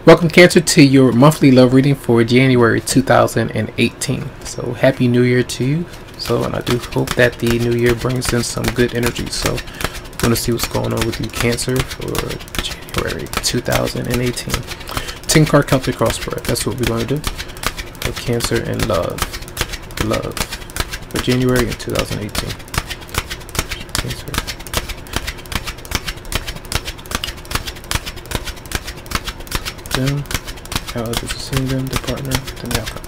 Welcome, Cancer, to your monthly love reading for January 2018. So happy new year to you. And I do hope that the new year brings in some good energy. So I'm going to see what's going on with you, Cancer, for January 2018. 10 card Celtic cross spread. That's what we're going to do for Cancer and love for January in 2018. Cancer. Them, how others are seeing them, the partner, the outcome.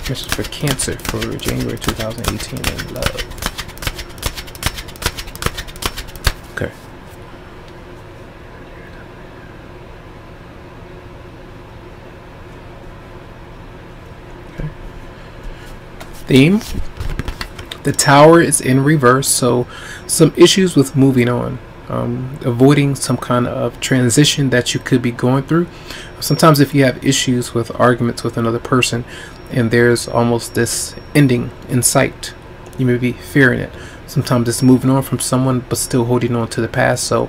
Message for Cancer for January 2018 in love. Okay. Okay. Theme. The Tower is in reverse, so some issues with moving on. Avoiding some kind of transition that you could be going through. Sometimes if you have issues with arguments with another person and there's almost this ending in sight, you may be fearing it. Sometimes it's moving on from someone but still holding on to the past. So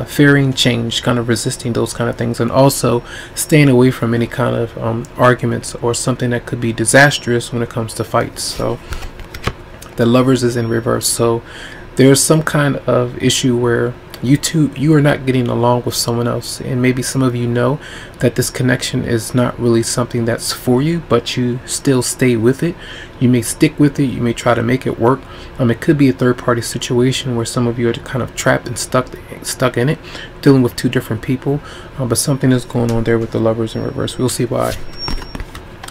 fearing change, kind of resisting those kind of things, and also staying away from any kind of arguments or something that could be disastrous when it comes to fights. So the Lovers is in reverse. So there's some kind of issue where you are not getting along with someone else, and maybe some of you know that this connection is not really something that's for you, but you still stay with it. You may stick with it, you may try to make it work. It could be a third-party situation where some of you are kind of trapped and stuck in it, dealing with two different people, but something is going on there with the Lovers in reverse. We'll see why.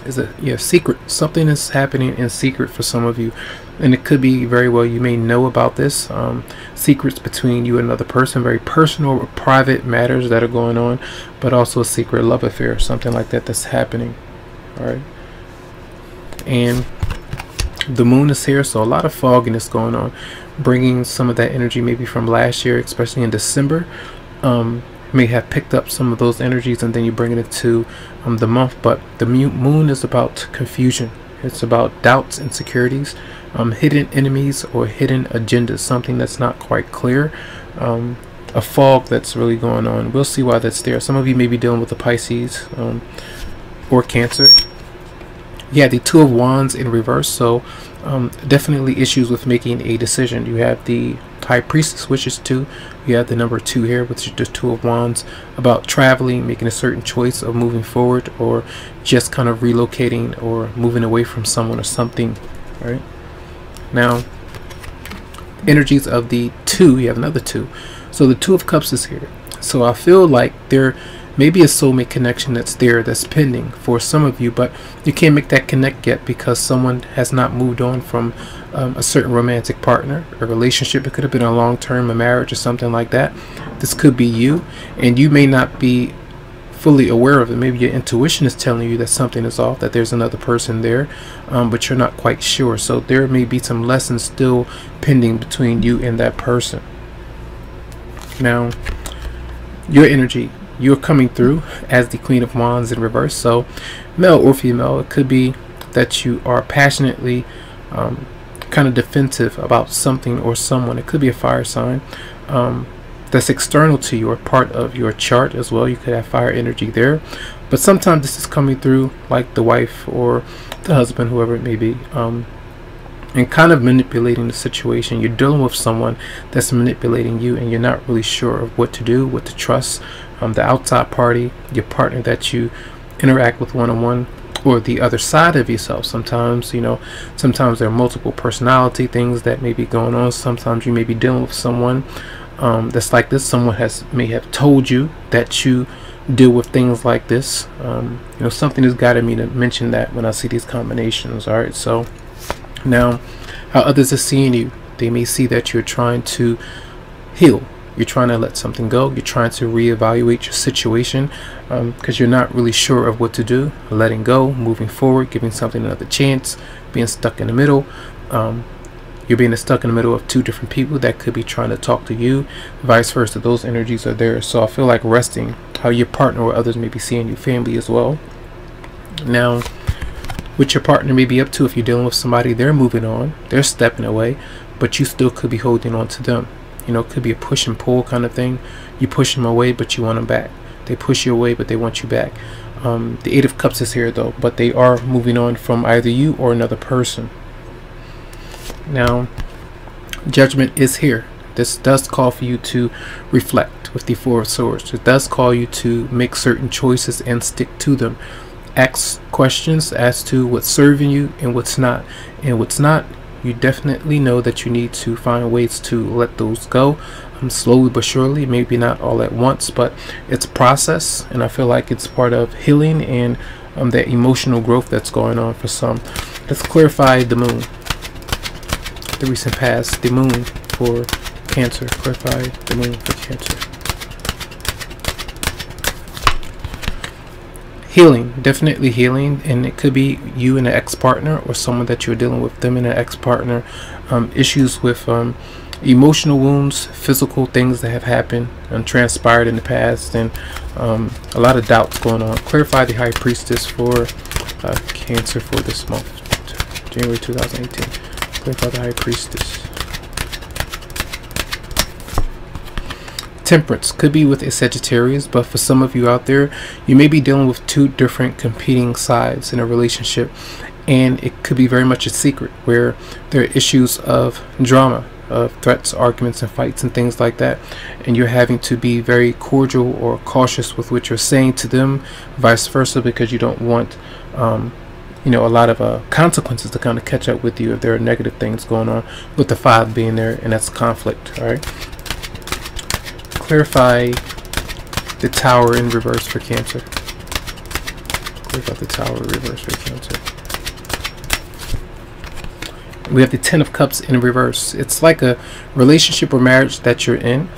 Is a secret. Something is happening in secret for some of you, and it could be very well you may know about this. Secrets between you and another person, very personal or private matters that are going on, but also a secret love affair, something like that that's happening. All right, and the Moon is here, so a lot of fogginess going on, bringing some of that energy maybe from last year, especially in December. May have picked up some of those energies and then you bring it into the month. But the Moon is about confusion. It's about doubts, insecurities, hidden enemies or hidden agendas, something that's not quite clear, a fog that's really going on. We'll see why that's there. Some of you may be dealing with the Pisces or Cancer. Yeah, the Two of Wands in reverse, so definitely issues with making a decision. You have the High Priestess, which is 2. You have the number 2 here, which is the Two of Wands, about traveling, making a certain choice of moving forward, or just kind of relocating or moving away from someone or something. All right, now energies of the 2, you have another 2, so the Two of Cups is here. So I feel like there maybe a soulmate connection that's there, that's pending for some of you, but you can't make that connect yet because someone has not moved on from a certain romantic partner, a relationship. It could have been a long-term, a marriage or something like that. This could be you, and you may not be fully aware of it. Maybe your intuition is telling you that something is off, that there's another person there, but you're not quite sure. So there may be some lessons still pending between you and that person. Now, your energy, you're coming through as the Queen of Wands in reverse. So male or female, it could be that you are passionately kind of defensive about something or someone. It could be a fire sign that's external to you or part of your chart as well. You could have fire energy there, but sometimes this is coming through like the wife or the husband, whoever it may be, and kind of manipulating the situation. You're dealing with someone that's manipulating you, and you're not really sure of what to do, what to trust. The outside party, your partner that you interact with one-on-one, or the other side of yourself. Sometimes, you know, sometimes there are multiple personality things that may be going on. Sometimes you may be dealing with someone that's like this. Someone may have told you that you deal with things like this. You know, something has guided me to mention that when I see these combinations. All right, so now how others are seeing you, they may see that you're trying to heal. You're trying to let something go. You're trying to reevaluate your situation because you're not really sure of what to do. Letting go, moving forward, giving something another chance, being stuck in the middle. You're being stuck in the middle of two different people that could be trying to talk to you, vice versa. Those energies are there. So I feel like resting, how your partner or others may be seeing your family as well. Now, what your partner may be up to, if you're dealing with somebody, they're moving on, they're stepping away, but you still could be holding on to them. You know, it could be a push and pull kind of thing. You push them away, but you want them back. They push you away, but they want you back. The Eight of Cups is here though, but they are moving on from either you or another person. Now, Judgment is here. This does call for you to reflect with the Four of Swords. It does call you to make certain choices and stick to them. Ask questions as to what's serving you and what's not. And what's not, you definitely know that you need to find ways to let those go. Slowly but surely, maybe not all at once, but it's a process, and I feel like it's part of healing and that emotional growth that's going on for some. Let's clarify the moon, the recent past, the moon for Cancer. Clarify the moon for Cancer. Healing, definitely healing, and it could be you and an ex-partner or someone that you're dealing with, them and an ex-partner. Issues with emotional wounds, physical things that have happened and transpired in the past, and a lot of doubts going on. Clarify the High Priestess for Cancer for this month, January 2018. Clarify the High Priestess. Temperance could be with a Sagittarius, but for some of you out there, you may be dealing with two different competing sides in a relationship, and it could be very much a secret where there are issues of drama, of threats, arguments, and fights and things like that, and you're having to be very cordial or cautious with what you're saying to them, vice versa, because you don't want you know, a lot of consequences to kind of catch up with you if there are negative things going on, with the 5 being there, and that's conflict. All right, clarify the Tower in reverse for Cancer. Clarify the Tower in reverse for Cancer. We have the Ten of Cups in reverse. It's like a relationship or marriage that you're in.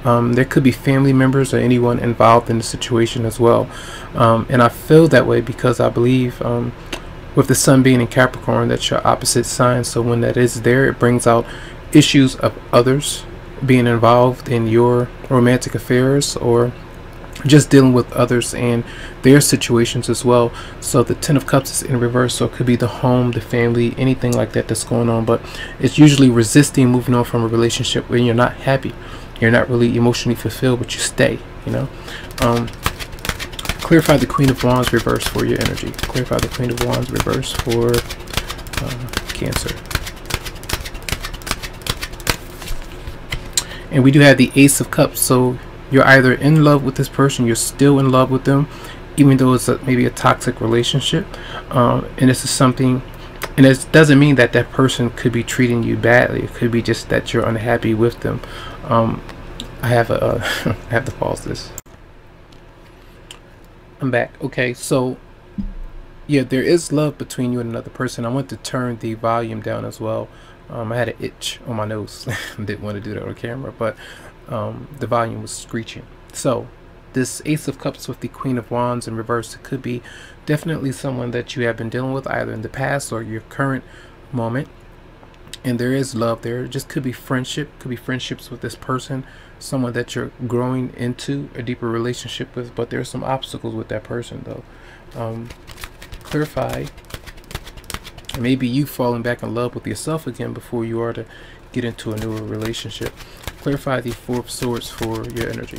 There could be family members or anyone involved in the situation as well. And I feel that way because I believe with the Sun being in Capricorn, that's your opposite sign. So when that is there, it brings out issues of others being involved in your romantic affairs, or just dealing with others and their situations as well. So the Ten of Cups is in reverse, so it could be the home, the family, anything like that that's going on, but it's usually resisting moving on from a relationship when you're not happy, you're not really emotionally fulfilled, but you stay, you know. Clarify the Queen of Wands reverse for your energy. Clarify the Queen of Wands reverse for Cancer. And we do have the Ace of Cups, so you're either in love with this person, you're still in love with them, even though it's maybe a toxic relationship. And this is something, and it doesn't mean that that person could be treating you badly. It could be just that you're unhappy with them. I have to pause this. I'm back. Okay, so yeah, there is love between you and another person. I want to turn the volume down as well. I had an itch on my nose. Didn't want to do that on camera, but the volume was screeching. So this Ace of Cups with the Queen of Wands in reverse, it could be definitely someone that you have been dealing with either in the past or your current moment, and there is love there. It just could be friendship, could be friendships with this person, someone that you're growing into a deeper relationship with, but there's some obstacles with that person though. Clarify, maybe you falling back in love with yourself again before you are to get into a newer relationship. Clarify the Four of Swords for your energy.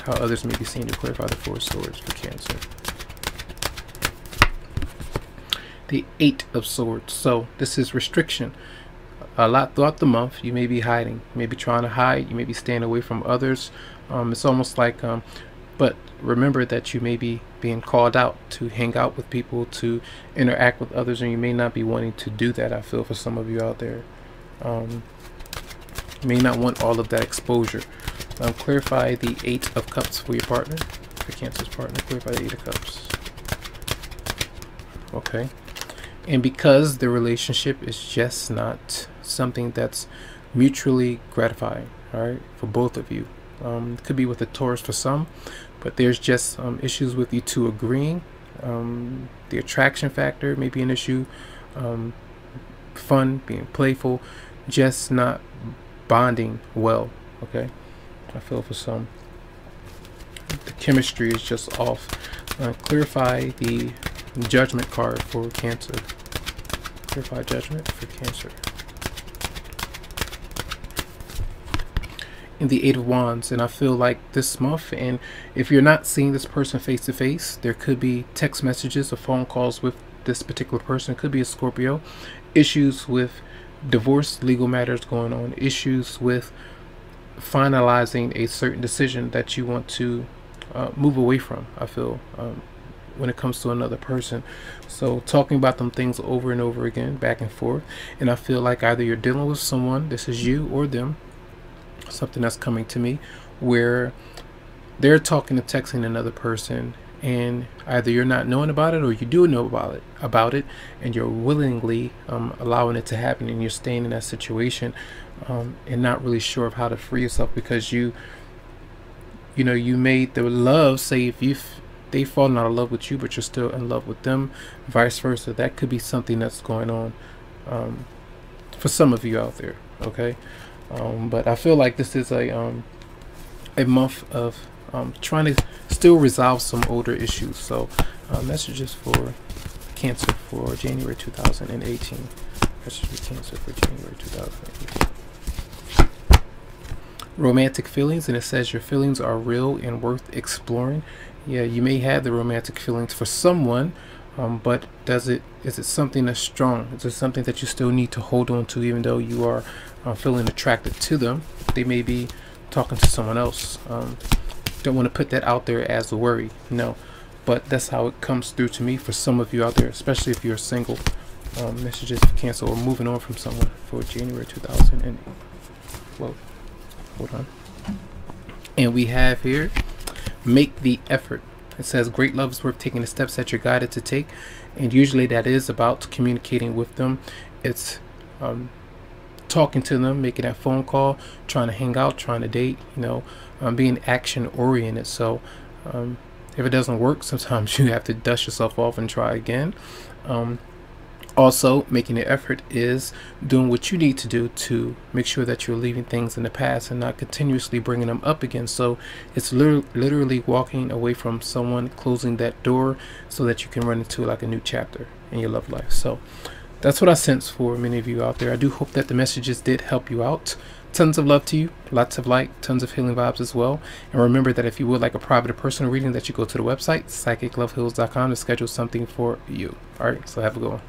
How others may be seen to clarify the Four of Swords for Cancer. The Eight of Swords. So this is restriction. A lot throughout the month you may be hiding, you may be trying to hide, you may be staying away from others. It's almost like but remember that you may be being called out to hang out with people, to interact with others, and you may not be wanting to do that. I feel for some of you out there, you may not want all of that exposure. Clarify the Eight of Cups for your partner, for Cancer's partner. Clarify the Eight of Cups. Okay, and because the relationship is just not something that's mutually gratifying, all right, for both of you. It could be with a Taurus for some, but there's just issues with you two agreeing. The attraction factor may be an issue. Fun, being playful, just not bonding well. Okay, I feel for some the chemistry is just off. Clarify the Judgment card for Cancer. Clarify Judgment for Cancer. in the Eight of Wands, and I feel like this month, and if you're not seeing this person face to face, there could be text messages or phone calls with this particular person. It could be a Scorpio. Issues with divorce, legal matters going on, issues with finalizing a certain decision that you want to move away from, I feel, when it comes to another person. So talking about them things over and over again, back and forth. And I feel like either you're dealing with someone, this is you or them, something that's coming to me, where they're talking and texting another person, and either you're not knowing about it or you do know about it, and you're willingly allowing it to happen, and you're staying in that situation and not really sure of how to free yourself, because you made the love, say if they've fallen out of love with you but you're still in love with them, vice versa. That could be something that's going on for some of you out there, okay? But I feel like this is a month of trying to still resolve some older issues. So messages for Cancer for January 2018. Messages for Cancer for January 2018. Romantic feelings, and it says your feelings are real and worth exploring. Yeah, you may have the romantic feelings for someone, but is it something that's strong? Is it something that you still need to hold on to, even though you are feeling attracted to them? They may be talking to someone else. Don't want to put that out there as a worry, no, but that's how it comes through to me for some of you out there, especially if you're single. Messages for Cancer, or moving on from someone for January 2000 and whoa, hold on. And we have here, make the effort. It says great love is worth taking the steps that you're guided to take, and usually that is about communicating with them. It's talking to them, making that phone call, trying to hang out, trying to date, being action oriented. So if it doesn't work, sometimes you have to dust yourself off and try again. Also, making the effort is doing what you need to do to make sure that you're leaving things in the past and not continuously bringing them up again. So it's literally walking away from someone, closing that door so that you can run into like a new chapter in your love life. So that's what I sense for many of you out there. I do hope that the messages did help you out. Tons of love to you, lots of light, tons of healing vibes as well. And remember that if you would like a private or personal reading, that you go to the website psychicloveheals.com to schedule something for you. All right, so have a good one.